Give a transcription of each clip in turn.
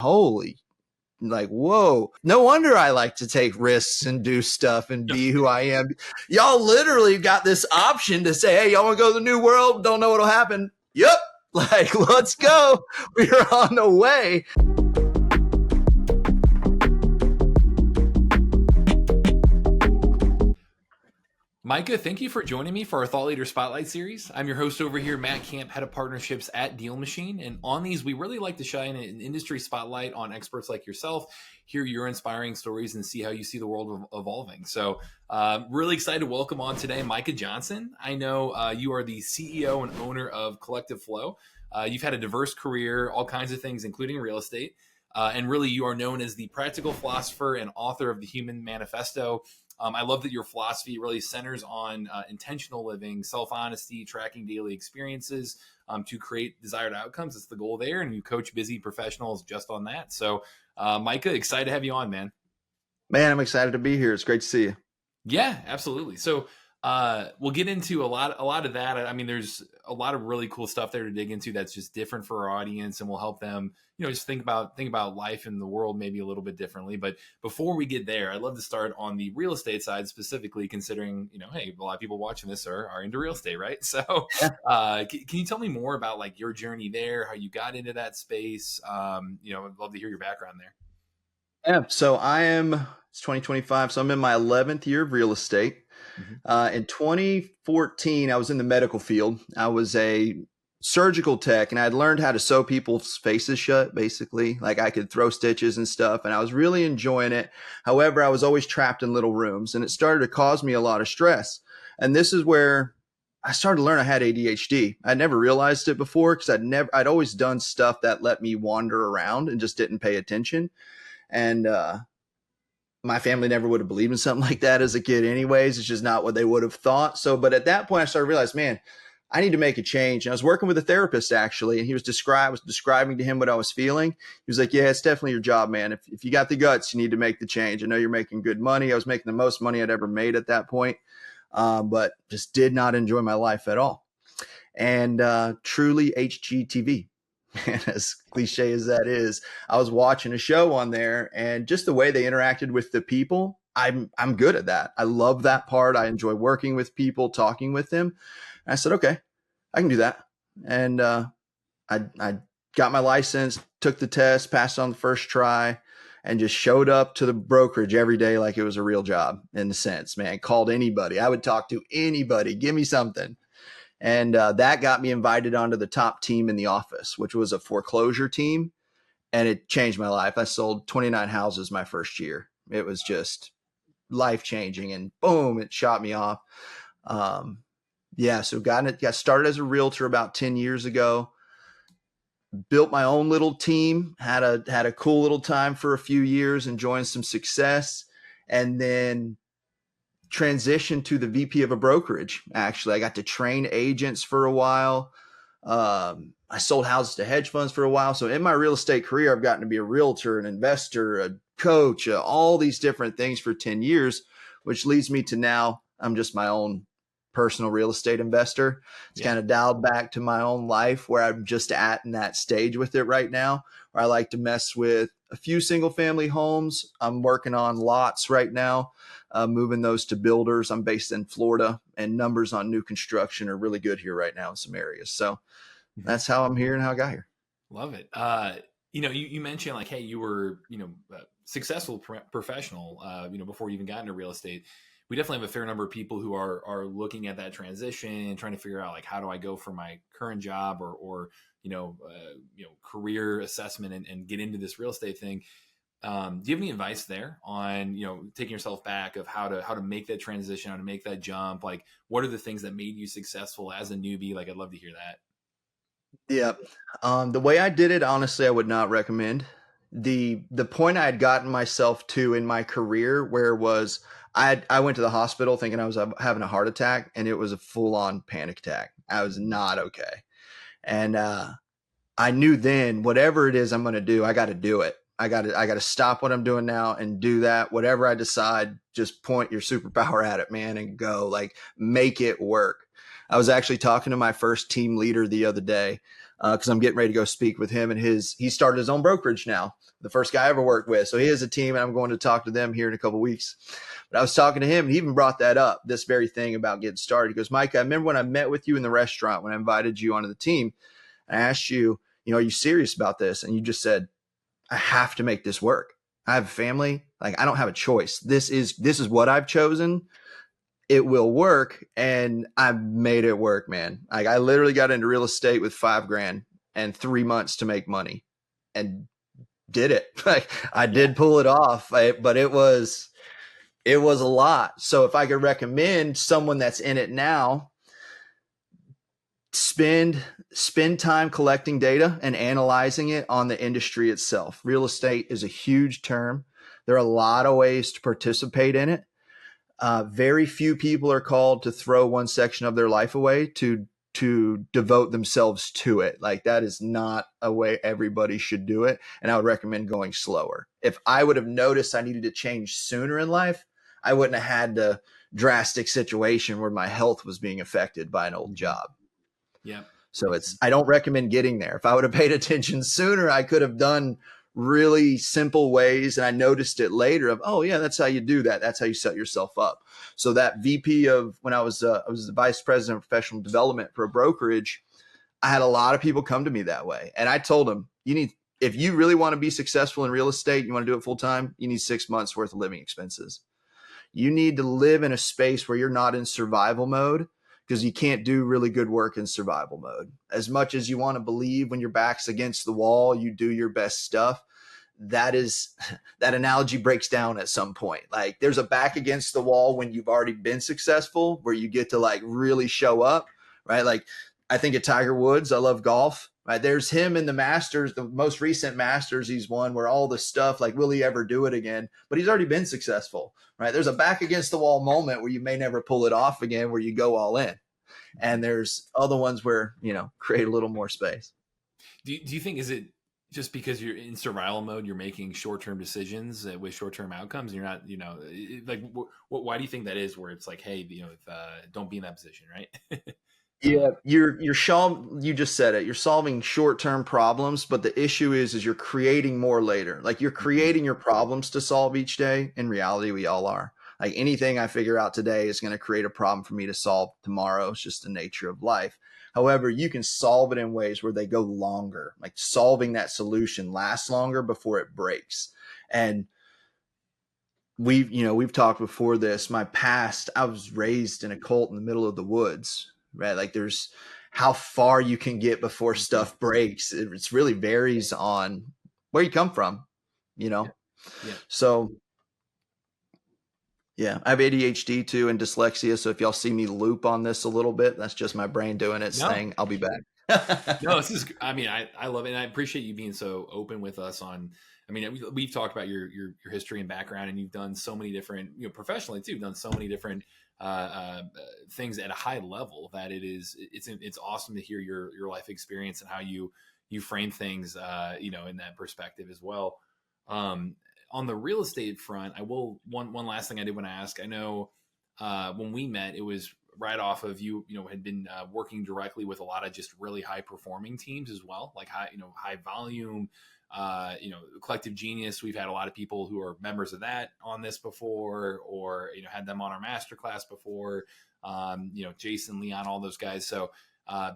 holy, like, whoa, no wonder I like to take risks and do stuff and be who I am. Y'all literally got this option to say, hey, y'all want to go to the new world? Don't know what'll happen. Yep. Like, let's go. We're on the way. Micah, thank you for joining me for our Thought Leader Spotlight series. I'm your host over here, Matt Camp, head of partnerships at DealMachine. And on these, we really like to shine an industry spotlight on experts like yourself, hear your inspiring stories, and see how you see the world evolving. So really excited to welcome on today Micah Johnson. I know you are the CEO and owner of Collective Flow. You've had a diverse career, all kinds of things, including real estate. And really, you are known as the practical philosopher and author of the Human Manifesto. I love that your philosophy really centers on intentional living, self-honesty, tracking daily experiences to create desired outcomes. It's the goal there. And you coach busy professionals just on that. So, Micah, excited to have you on, man. Man, I'm excited to be here. It's great to see you. Yeah, absolutely. So we'll get into a lot of that. I mean, there's a lot of really cool stuff there to dig into that's just different for our audience, and will help them, just think about life in the world maybe a little bit differently. But before we get there, I'd love to start on the real estate side, specifically considering, hey, a lot of people watching this are into real estate, right? So can you tell me more about like your journey there, how you got into that space? I'd love to hear your background there. Yeah. So it's 2025. So I'm in my 11th year of real estate. In 2014, I was in the medical field. I was a surgical tech, and I'd learned how to sew people's faces shut, basically. Like, I could throw stitches and stuff, and I was really enjoying it. However, I was always trapped in little rooms, and it started to cause me a lot of stress. And this is where I started to learn I had ADHD. I'd never realized it before because I'd always done stuff that let me wander around and just didn't pay attention. And my family never would have believed in something like that as a kid anyways. It's just not what they would have thought. So, but at that point I started to realize, man, I need to make a change. And I was working with a therapist actually, and he was describing to him what I was feeling. He was like, yeah, it's definitely your job, man. If you got the guts, you need to make the change. I know you're making good money. I was making the most money I'd ever made at that point, but just did not enjoy my life at all. And truly HGTV. And as cliche as that is, I was watching a show on there, and just the way they interacted with the people, I'm good at that. I love that part. I enjoy working with people, talking with them. And I said, okay, I can do that. And I got my license, took the test, passed on the first try, and just showed up to the brokerage every day like it was a real job in a sense, man. Called anybody. I would talk to anybody. Give me something. And that got me invited onto the top team in the office, which was a foreclosure team. And it changed my life. I sold 29 houses my first year. It was just life changing, and boom, it shot me off. So got started as a realtor about 10 years ago. Built my own little team, had a cool little time for a few years, enjoying some success, and then transitioned to the VP of a brokerage. Actually, I got to train agents for a while. I sold houses to hedge funds for a while. So in my real estate career, I've gotten to be a realtor, an investor, a coach, all these different things for 10 years, which leads me to now I'm just my own personal real estate investor. It's kind of dialed back to my own life where I'm just at in that stage with it right now, where I like to mess with a few single family homes. I'm working on lots right now, moving those to builders. I'm based in Florida, and numbers on new construction are really good here right now in some areas. So that's how I'm here and how I got here. Love it. You mentioned like, hey, you were, successful professional, before you even got into real estate. We definitely have a fair number of people who are looking at that transition and trying to figure out like, how do I go from my current job or career assessment and get into this real estate thing. Do you have any advice there on, taking yourself back of how to make that transition, how to make that jump? Like, what are the things that made you successful as a newbie? Like, I'd love to hear that. Yeah. The way I did it, honestly, I would not recommend. The point I had gotten myself to in my career, where was I went to the hospital thinking I was having a heart attack, and it was a full-on panic attack. I was not okay. And I knew then, whatever it is I'm going to do, I got to do it. I got to stop what I'm doing now and do that. Whatever I decide, just point your superpower at it, man, and go. Like, make it work. I was actually talking to my first team leader the other day. because I'm getting ready to go speak with him, and he started his own brokerage now. The first guy I ever worked with. So he has a team, and I'm going to talk to them here in a couple of weeks. But I was talking to him, and he even brought that up, this very thing about getting started. He goes, Mike, I remember when I met with you in the restaurant when I invited you onto the team. I asked you, are you serious about this? And you just said, I have to make this work. I have a family. Like, I don't have a choice. This is what I've chosen. It will work. And I made it work, man. Like, I literally got into real estate with $5,000 and 3 months to make money and did it. Like, I did pull it off, but it was a lot. So if I could recommend someone that's in it now, spend time collecting data and analyzing it on the industry itself. Real estate is a huge term. There are a lot of ways to participate in it. Very few people are called to throw one section of their life away to devote themselves to it. Like, that is not a way everybody should do it. And I would recommend going slower. If I would have noticed I needed to change sooner in life, I wouldn't have had the drastic situation where my health was being affected by an old job. Yeah. So I don't recommend getting there. If I would have paid attention sooner, I could have done really simple ways. And I noticed it later of, oh yeah, that's how you do that. That's how you set yourself up. So that VP of, when I was the vice president of professional development for a brokerage, I had a lot of people come to me that way. And I told them, if you really want to be successful in real estate, you want to do it full time, you need 6 months worth of living expenses. You need to live in a space where you're not in survival mode, because you can't do really good work in survival mode. As much as you want to believe when your back's against the wall, you do your best stuff. That analogy breaks down at some point. Like, there's a back against the wall when you've already been successful, where you get to like really show up, right? Like, I think of Tiger Woods. I love golf, right? There's him in the Masters, the most recent Masters he's won, where all the stuff like, will he ever do it again? But he's already been successful, right? There's a back against the wall moment where you may never pull it off again, where you go all in. And there's other ones where, create a little more space. Do you think, is it just because you're in survival mode, you're making short-term decisions with short-term outcomes? You're not, like, why do you think that is, where it's like, hey, don't be in that position, right? Yeah, you just said it. You're solving short-term problems, but the issue is you're creating more later. Like, you're creating your problems to solve each day. In reality, we all are. Like, anything I figure out today is going to create a problem for me to solve tomorrow. It's just the nature of life. However, you can solve it in ways where they go longer. Like, solving that solution lasts longer before it breaks. And we've talked before this. My past, I was raised in a cult in the middle of the woods, right? Like, there's how far you can get before stuff breaks. It's really varies on where you come from, Yeah. So yeah, I have ADHD too and dyslexia. So if y'all see me loop on this a little bit, that's just my brain doing its thing. I'll be back. No, this is, I love it. And I appreciate you being so open with us on, we've talked about your history and background, and you've done so many different, professionally too, done so many different things at a high level that it's awesome to hear your life experience and how you frame things, in that perspective as well. On the real estate front, one last thing I did want to ask. I know when we met, it was right off of you had been working directly with a lot of just really high performing teams as well, like high volume, Collective Genius. We've had a lot of people who are members of that on this before, or had them on our masterclass before, Jason, Leon, all those guys. So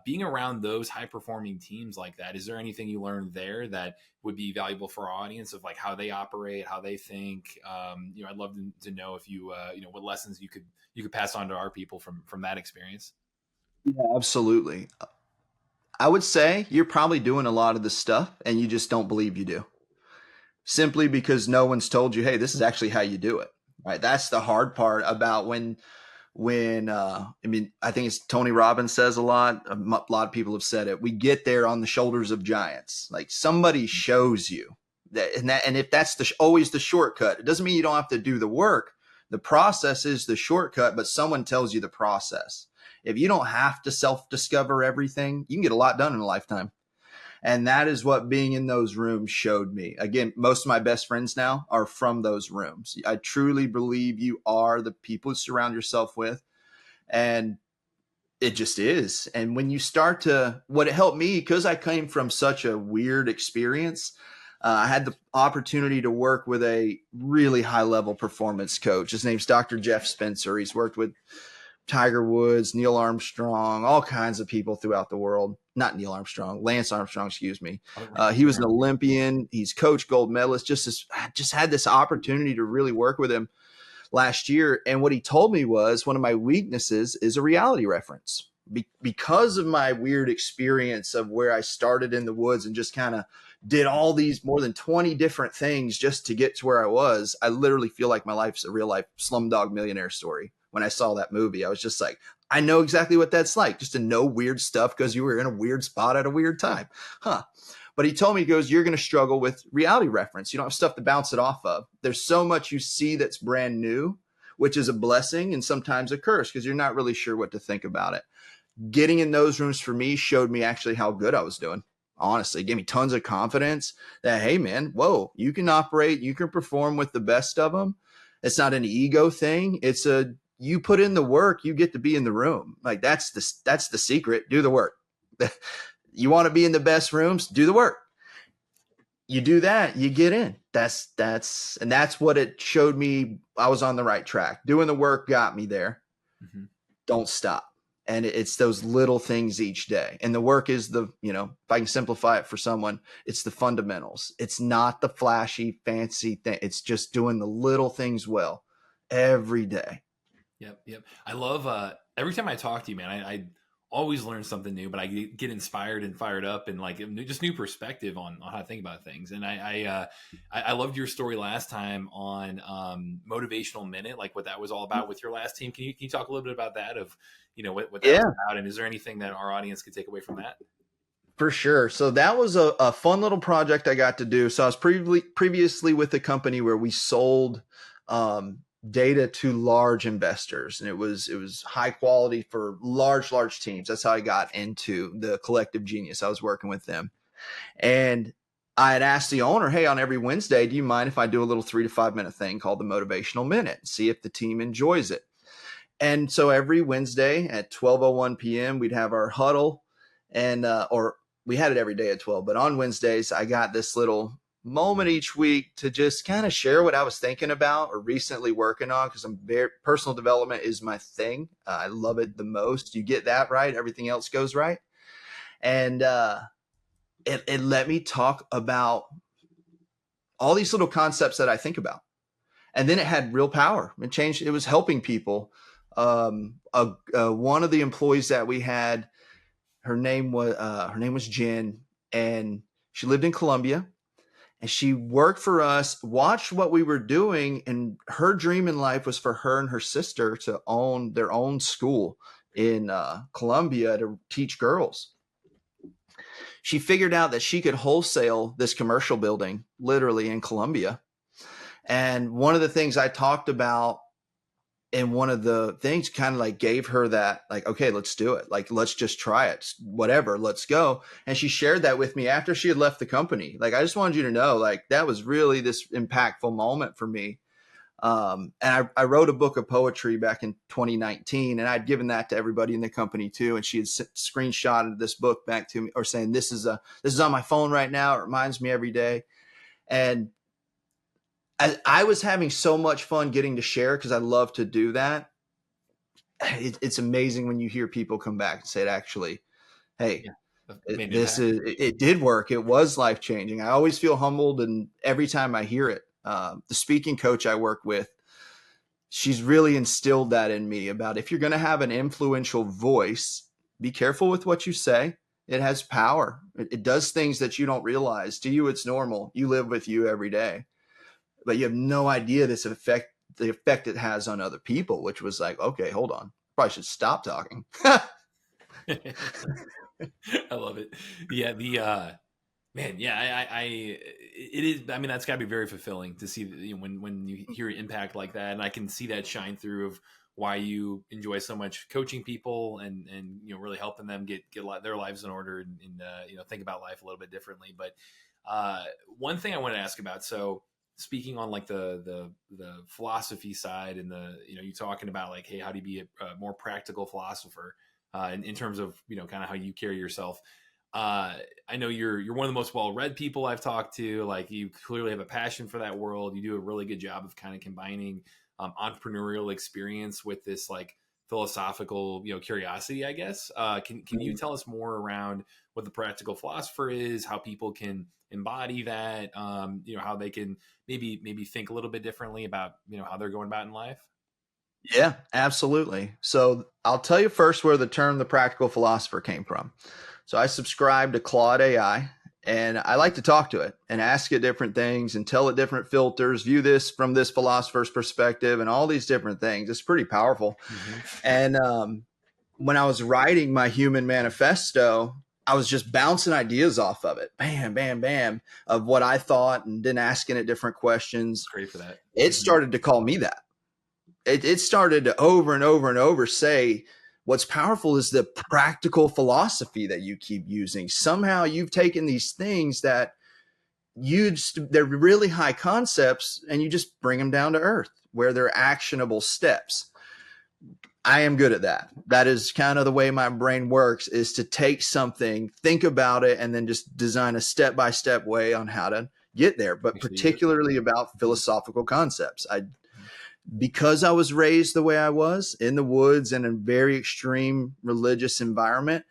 being around those high performing teams like that, is there anything you learned there that would be valuable for our audience, of like how they operate, how they think? I'd love to know if you what lessons you could pass on to our people from that experience. Yeah, absolutely. I would say you're probably doing a lot of the stuff and you just don't believe you do, simply because no one's told you, hey, this is actually how you do it, right? That's the hard part about when I think it's Tony Robbins says a lot of people have said it. We get there on the shoulders of giants. Like, somebody shows you that, and if that's always the shortcut, it doesn't mean you don't have to do the work. The process is the shortcut, but someone tells you the process. If you don't have to self-discover everything, you can get a lot done in a lifetime. And that is what being in those rooms showed me. Again, most of my best friends now are from those rooms. I truly believe you are the people you surround yourself with. And It just is. And when you start to, what it helped me, because I came from such a weird experience, I had the opportunity to work with a really high level performance coach. His name's Dr. Jeff Spencer. He's worked with Tiger Woods, Neil Armstrong, all kinds of people throughout the world. Not Neil Armstrong, Lance Armstrong, excuse me. He was an Olympian. He's coach, gold medalist. Just had this opportunity to really work with him last year. And what he told me was one of my weaknesses is a reality reference. Because of my weird experience of where I started in the woods and just kind of did all these more than 20 different things just to get to where I was, I literally feel like my life's a real life Slumdog Millionaire story. When I saw that movie, I was just like, I know exactly what that's like, just to know weird stuff because you were in a weird spot at a weird time. But he told me, he goes, you're going to struggle with reality reference. You don't have stuff to bounce it off of. There's so much you see that's brand new, which is a blessing and sometimes a curse because you're not really sure what to think about it. Getting in those rooms for me showed me actually how good I was doing. Honestly, it gave me tons of confidence that, hey, man, whoa, you can operate, you can perform with the best of them. It's not an ego thing. It's you put in the work, you get to be in the room. Like that's the secret. Do the work. You want to be in the best rooms, do the work. You do that, you get in. That's what it showed me. I was on the right track. Doing the work got me there. Mm-hmm. Don't stop. And it's those little things each day. And the work is if I can simplify it for someone, it's the fundamentals. It's not the flashy, fancy thing. It's just doing the little things well every day. Yep. I love every time I talk to you, man, I always learn something new, but I get inspired and fired up and like just new perspective on how to think about things. And I loved your story last time on Motivational Minute, like what that was all about with your last team. Can you talk a little bit about that what that was about? And is there anything that our audience could take away from that? For sure. So that was a fun little project I got to do. So I was previously with a company where we sold data to large investors, and it was high quality for large teams. That's how I got into the Collective Genius. I was working with them, and I had asked the owner, hey, on every Wednesday, do you mind if I do a little 3 to 5 minute thing called the Motivational Minute, see if the team enjoys it? And so every Wednesday at 12:01 p.m., we'd have our huddle, and or we had it every day at 12, but on Wednesdays, I got this little moment each week to just kind of share what I was thinking about or recently working on, because personal development is my thing. I love it the most. You get that right, everything else goes right. And it let me talk about all these little concepts that I think about. And then it had real power. It changed. It was helping people. One of the employees that we had, her name was Jen, and she lived in Colombia. And she worked for us, watched what we were doing, and her dream in life was for her and her sister to own their own school in Colombia to teach girls. She figured out that she could wholesale this commercial building literally in Colombia. And one of the things I talked about, and one of the things kind of like gave her that, like, okay, let's do it. Like, let's just try it. Whatever, let's go. And she shared that with me after she had left the company. Like, I just wanted you to know, like, that was really this impactful moment for me. And I wrote a book of poetry back in 2019, and I'd given that to everybody in the company too. And she had screenshotted this book back to me, or saying, this is on my phone right now. It reminds me every day. And I was having so much fun getting to share, because I love to do that. It's amazing when you hear people come back and say, it actually, hey, it did work. It was life-changing. I always feel humbled, and every time I hear it. The speaking coach I work with, she's really instilled that in me about, if you're going to have an influential voice, be careful with what you say. It has power. It does things that you don't realize. To you, it's normal. You live with you every day. But you have no idea the effect it has on other people, which was like, okay, hold on. Probably should stop talking. I love it. Yeah. Man, yeah, it is. I mean, that's gotta be very fulfilling to see when you hear impact like that. And I can see that shine through of why you enjoy so much coaching people and really helping them get their lives in order and think about life a little bit differently. But one thing I want to ask about, so speaking on like the philosophy side and you talking about like, hey, how do you be a more practical philosopher? in terms of, kind of how you carry yourself. I know you're one of the most well-read people I've talked to. Like, you clearly have a passion for that world. You do a really good job of kind of combining entrepreneurial experience with this like philosophical, curiosity, I guess. Can you tell us more around what the Practical Philosopher is, how people can embody that, how they can maybe think a little bit differently about, how they're going about in life? Yeah, absolutely. So I'll tell you first where the term the practical philosopher came from. So I subscribe to Claude AI, and I like to talk to it and ask it different things and tell it different filters, view this from this philosopher's perspective, and all these different things. It's pretty powerful. Mm-hmm. And when I was writing my Human Manifesto, I was just bouncing ideas off of it, bam, bam, bam, of what I thought, and then asking it different questions. Great for that. It started to call me that. It started to over and over and over say, what's powerful is the practical philosophy that you keep using. Somehow you've taken these things that they're really high concepts, and you just bring them down to earth where they're actionable steps. I am good at that. That is kind of the way my brain works, is to take something, think about it, and then just design a step-by-step way on how to get there, but Actually use it. particularly about philosophical concepts. Because I was raised the way I was in the woods in a very extreme religious environment,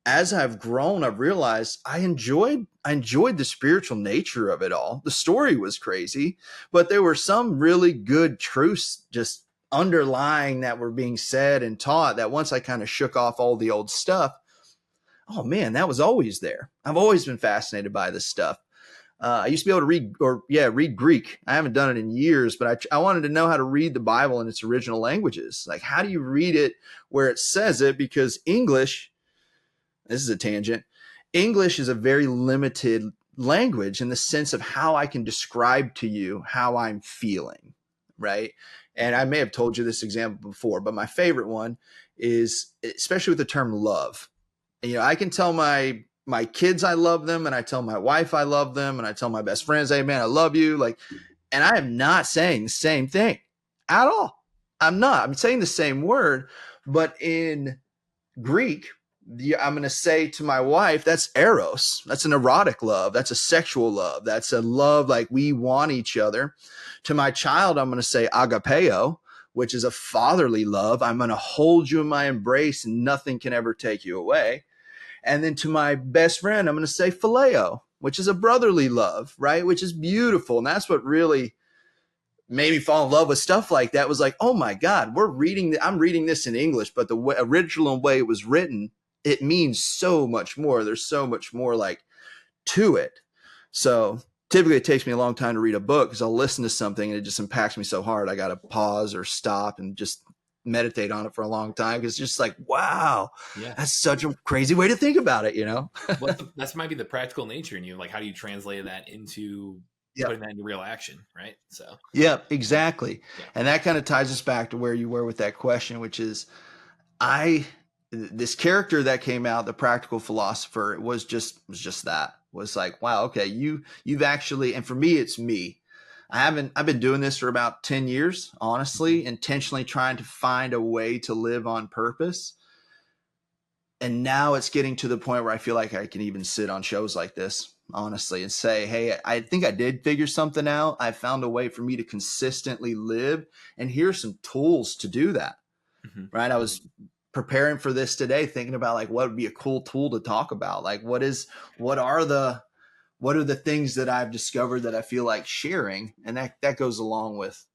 as I've grown, I've realized I enjoyed the spiritual nature of it all. The story was crazy, but there were some really good truths just underlying that were being said and taught, that once I kind of shook off all the old stuff, oh man, that was always there. I've always been fascinated by this stuff. I used to be able to read Greek. I haven't done it in years, but I wanted to know how to read the Bible in its original languages. Like, how do you read it where it says it? Because English, this is a tangent, English is a very limited language in the sense of how I can describe to you how I'm feeling, right? And I may have told you this example before, but my favorite one is, especially with the term love. I can tell my kids I love them, and I tell my wife I love them, and I tell my best friends, hey man, I love you. Like, and I am not saying the same thing at all. I'm not. I'm saying the same word, but in Greek, I'm going to say to my wife, that's eros. That's an erotic love. That's a sexual love. That's a love like we want each other. To my child, I'm going to say agapeo, which is a fatherly love. I'm going to hold you in my embrace, and nothing can ever take you away. And then to my best friend, I'm going to say phileo, which is a brotherly love, right? Which is beautiful. And that's what really made me fall in love with stuff like that. Was like, oh my God, I'm reading this in English, but the original way it was written, it means so much more. There's so much more like to it. So typically it takes me a long time to read a book, because I'll listen to something and it just impacts me so hard. I got to pause or stop and just meditate on it for a long time, because it's just like, wow, Yeah. that's such a crazy way to think about it, That's might be the practical nature in you. Like, how do you translate that into Yep. putting that into real action? Right. So, Yep, exactly. yeah. And that kind of ties us back to where you were with that question, which is, I this character that came out, the practical philosopher, it was just that. Was like, wow, okay, you've actually, and for me, it's me. I've been doing this for about 10 years, honestly, intentionally trying to find a way to live on purpose. And now it's getting to the point where I feel like I can even sit on shows like this, honestly, and say, hey, I think I did figure something out. I found a way for me to consistently live, and here's some tools to do that. Mm-hmm. Right. I was preparing for this today, thinking about like, what would be a cool tool to talk about? Like, what are the things that I've discovered that I feel like sharing? And that goes along with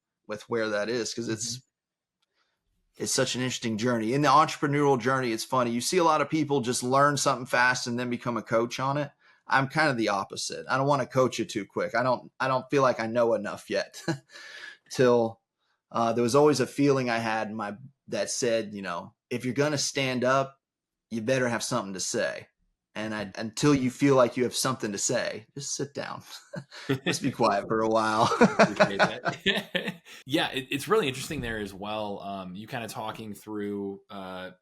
where that is. Cause it's such an interesting journey. In the entrepreneurial journey, it's funny. You see a lot of people just learn something fast and then become a coach on it. I'm kind of the opposite. I don't want to coach you too quick. I don't feel like I know enough yet till there was always a feeling I had in my that said, if you're going to stand up, you better have something to say. And until you feel like you have something to say, just sit down. Just be quiet for a while. Appreciate that. Yeah, it's really interesting there as well. You kind of talking through,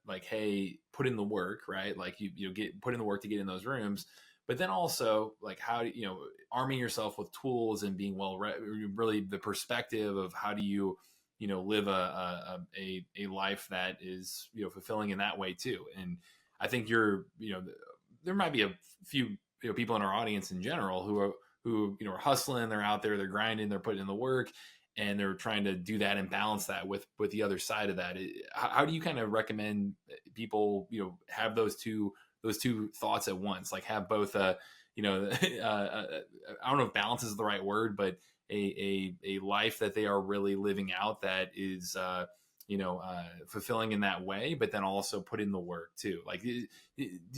like, hey, put in the work, right? Like, you put in the work to get in those rooms, but then also like how arming yourself with tools and being really the perspective of how do you live a life that is, fulfilling in that way too. And I think there might be a few, people in our audience in general who are hustling, they're out there, they're grinding, they're putting in the work, and they're trying to do that and balance that with the other side of that. How do you kind of recommend people, have those two thoughts at once, like have both, I don't know if balance is the right word, but a life that they are really living out that is, fulfilling in that way, but then also put in the work too. Like, do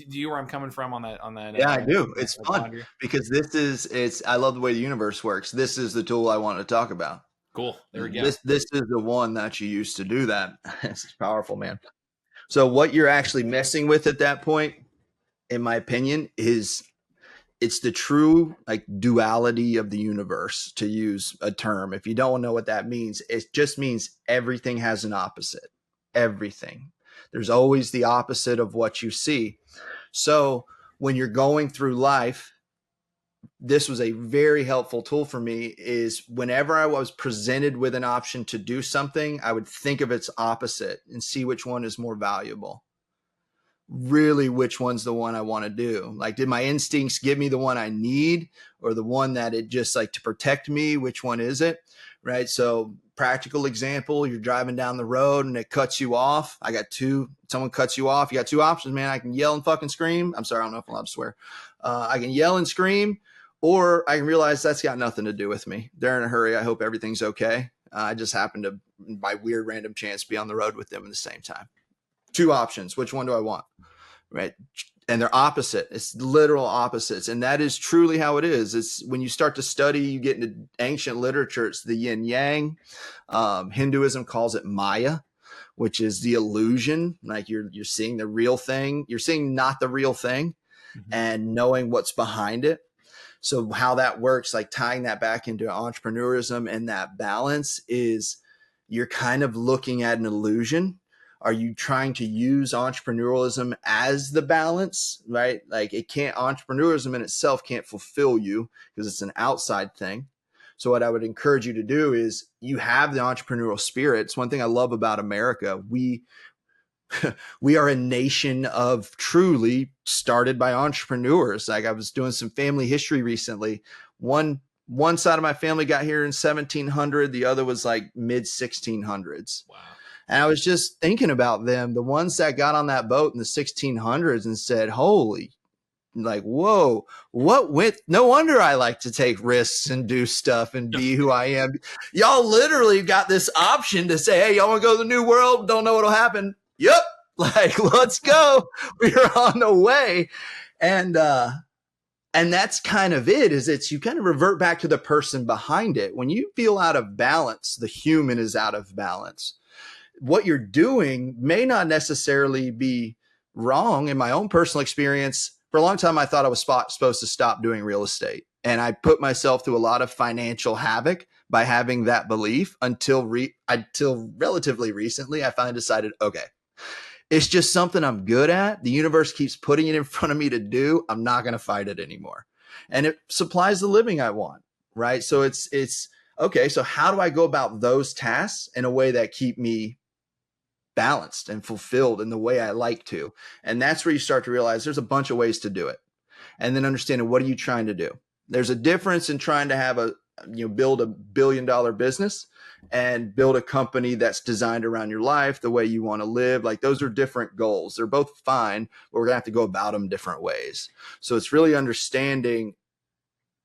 you where I'm coming from on that? Yeah, I do. It's fun quandary? because I love the way the universe works. This is the tool I want to talk about. Cool. There we go. This is the one that you use to do that. It's powerful, man. So what you're actually messing with at that point, in my opinion, is it's the true like duality of the universe, to use a term. If you don't know what that means, it just means everything has an opposite. Everything. There's always the opposite of what you see. So when you're going through life, this was a very helpful tool for me. Is whenever I was presented with an option to do something, I would think of its opposite and see which one is more valuable. Really, which one's the one I want to do? Like, did my instincts give me the one I need, or the one that it just like to protect me? Which one is it? Right. So practical example, you're driving down the road and it cuts you off. Someone cuts you off. You got two options, man. I can yell and fucking scream. I'm sorry, I don't know if I'm allowed to swear. I can yell and scream, or I can realize that's got nothing to do with me. They're in a hurry. I hope everything's okay. I just happened to, by weird random chance, be on the road with them at the same time. Two options. Which one do I want? Right. And they're opposite. It's literal opposites. And that is truly how it is. It's when you start to study, you get into ancient literature, it's the yin yang. Hinduism calls it Maya, which is the illusion. Like you're seeing the real thing. You're seeing not the real thing, and knowing what's behind it. So how that works, like tying that back into entrepreneurism and that balance, is you're kind of looking at an illusion. Are you trying to use entrepreneurialism as the balance, right? Like entrepreneurialism in itself can't fulfill you because it's an outside thing. So what I would encourage you to do is, you have the entrepreneurial spirit. It's one thing I love about America. We are a nation of truly started by entrepreneurs. Like I was doing some family history recently. One side of my family got here in 1700. The other was like mid 1600s. Wow. And I was just thinking about them, the ones that got on that boat in the 1600s and said, holy, like, whoa, no wonder I like to take risks and do stuff and be who I am. Y'all literally got this option to say, hey, y'all want to go to the new world? Don't know what'll happen. Yep. Like, let's go. We're on the way. And that's kind of you kind of revert back to the person behind it. When you feel out of balance, the human is out of balance. What you're doing may not necessarily be wrong. In my own personal experience, for a long time, I thought I was supposed to stop doing real estate. And I put myself through a lot of financial havoc by having that belief until relatively recently. I finally decided, okay, it's just something I'm good at. The universe keeps putting it in front of me to do. I'm not going to fight it anymore. And it supplies the living I want. Right. So it's okay. So how do I go about those tasks in a way that keep me balanced and fulfilled in the way I like to? And that's where you start to realize there's a bunch of ways to do it. And then understanding, what are you trying to do? There's a difference in trying to build a $1 billion business and build a company that's designed around your life, the way you want to live. Like, those are different goals. They're both fine, but we're gonna have to go about them different ways. So it's really understanding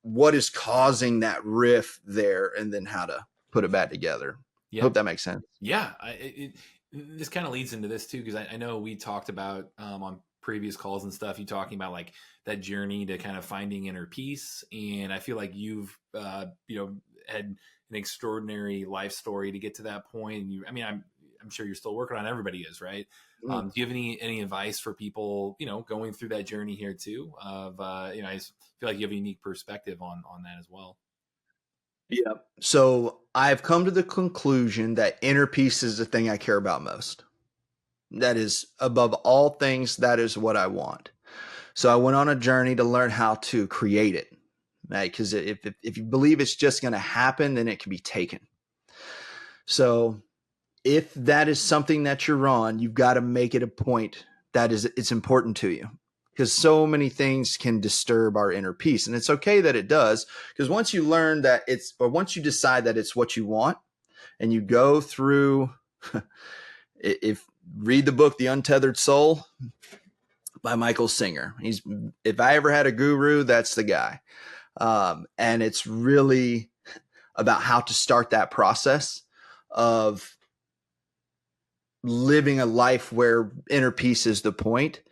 what is causing that rift there, and then how to put it back together. Yeah. Hope that makes sense. Yeah. This kind of leads into this too, because I know we talked about on previous calls and stuff, you talking about like that journey to kind of finding inner peace. And I feel like you've, had an extraordinary life story to get to that point. And I'm sure you're still working on it. Everybody is, right? Do you have any advice for people, going through that journey here too? I just feel like you have a unique perspective on that as well. Yeah. So I've come to the conclusion that inner peace is the thing I care about most. That is, above all things, that is what I want. So I went on a journey to learn how to create it. Right? Because if you believe it's just going to happen, then it can be taken. So if that is something that you're on, you've got to make it a point that it's important to you, because so many things can disturb our inner peace. And it's okay that it does, because once you learn that once you decide that it's what you want, and you go through, if read the book, The Untethered Soul by Michael Singer. If I ever had a guru, that's the guy. And it's really about how to start that process of living a life where inner peace is the point.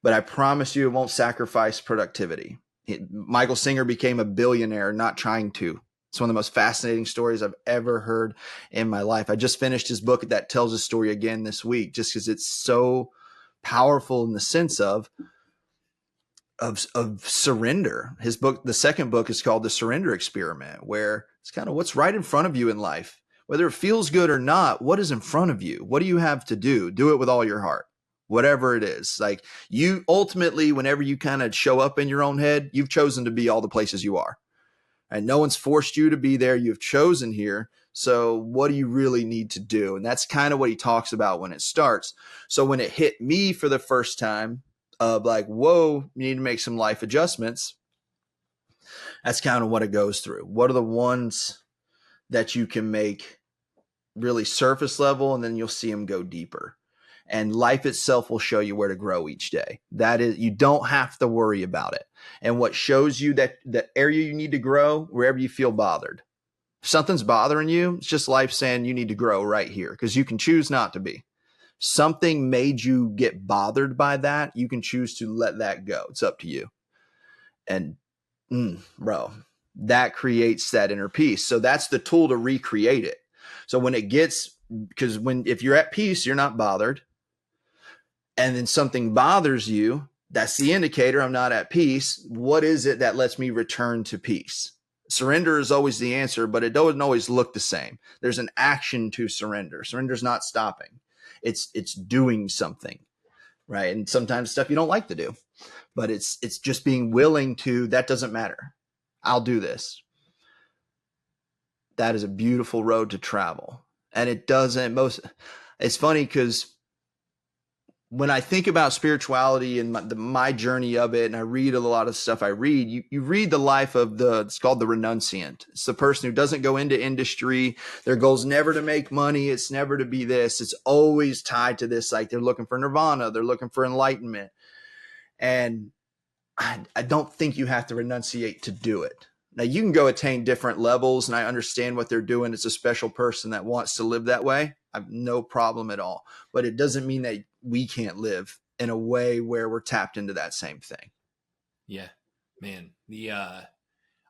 But I promise you, it won't sacrifice productivity. Michael Singer became a billionaire not trying to. It's one of the most fascinating stories I've ever heard in my life. I just finished his book that tells his story again this week, just because it's so powerful in the sense of surrender. His book, the second book, is called The Surrender Experiment, where it's kind of what's right in front of you in life. Whether it feels good or not, what is in front of you? What do you have to do? Do it with all your heart, whatever it is. Like, you ultimately, whenever you kind of show up in your own head, you've chosen to be all the places you are. And no one's forced you to be there. You've chosen here. So what do you really need to do? And that's kind of what he talks about when it starts. So when it hit me for the first time, of like, whoa, you need to make some life adjustments, that's kind of what it goes through. What are the ones that you can make really surface level, and then you'll see them go deeper. And life itself will show you where to grow each day. That is, you don't have to worry about it. And what shows you that the area you need to grow, wherever you feel bothered. If something's bothering you, it's just life saying you need to grow right here, because you can choose not to be. Something made you get bothered by that. You can choose to let that go. It's up to you. And bro, that creates that inner peace. So that's the tool to recreate it. So when it gets, because if you're at peace, you're not bothered. And then something bothers you, that's the indicator I'm not at peace. What is it that lets me return to peace? Surrender is always the answer, but it doesn't always look the same. There's an action to surrender. Surrender is not stopping. It's doing something, right? And sometimes stuff you don't like to do, but it's just being willing to, that doesn't matter. I'll do this. That is a beautiful road to travel. And it doesn't it's funny because when I think about spirituality and my journey of it, and I read a lot of stuff I read, you read the life of it's called the renunciant. It's the person who doesn't go into industry. Their goal's never to make money. It's never to be this. It's always tied to this. Like, they're looking for nirvana. They're looking for enlightenment. And I don't think you have to renunciate to do it. Now, you can go attain different levels, and I understand what they're doing. It's a special person that wants to live that way. I have no problem at all. But it doesn't mean that we can't live in a way where we're tapped into that same thing. Yeah, man.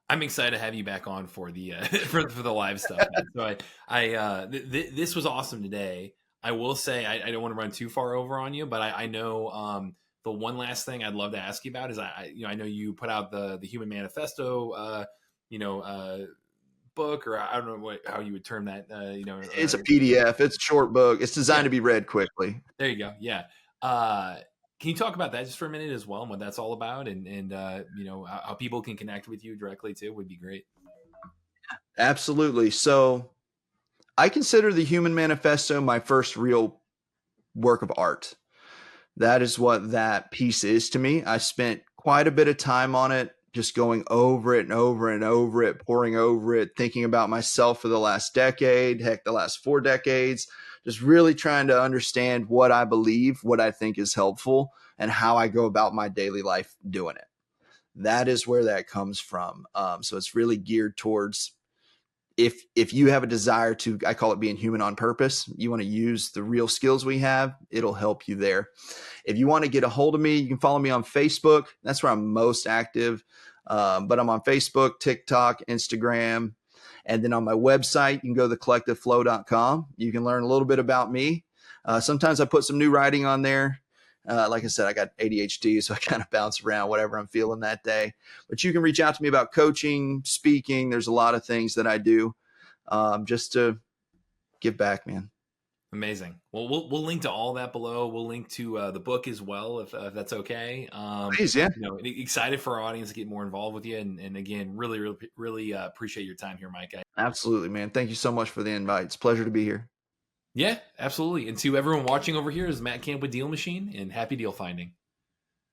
I'm excited to have you back on for the for the live stuff. Man. So this was awesome today. I will say I don't want to run too far over on you, but I know the one last thing I'd love to ask you about is I know you put out the Human Manifesto book, or I don't know how you would term that. It's a PDF. It's a short book. It's designed to be read quickly. There you go. Yeah. Can you talk about that just for a minute as well, and what that's all about, and how people can connect with you directly too would be great. Absolutely. So I consider the Human Manifesto my first real work of art. That is what that piece is to me. I spent quite a bit of time on it, just going over it and over and over it, poring over it, thinking about myself for the last decade, heck, the last 4 decades, just really trying to understand what I believe, what I think is helpful, and how I go about my daily life doing it. That is where that comes from. So it's really geared towards, if you have a desire to, I call it being human on purpose, you want to use the real skills we have, it'll help you there. If you want to get a hold of me, you can follow me on Facebook. That's where I'm most active. But I'm on Facebook, TikTok, Instagram. And then on my website, you can go to thecollectiveflow.com. You can learn a little bit about me. Sometimes I put some new writing on there. Like I said, I got ADHD, so I kind of bounce around whatever I'm feeling that day. But you can reach out to me about coaching, speaking. There's a lot of things that I do just to give back, man. Amazing. Well, we'll link to all that below. We'll link to the book as well, if that's okay. Please, yeah. Excited for our audience to get more involved with you, and again, really appreciate your time here, Mike. Absolutely, man. Thank you so much for the invite. It's a pleasure to be here. Yeah, absolutely. And to everyone watching over here, is Matt Camp with DealMachine, and happy deal finding.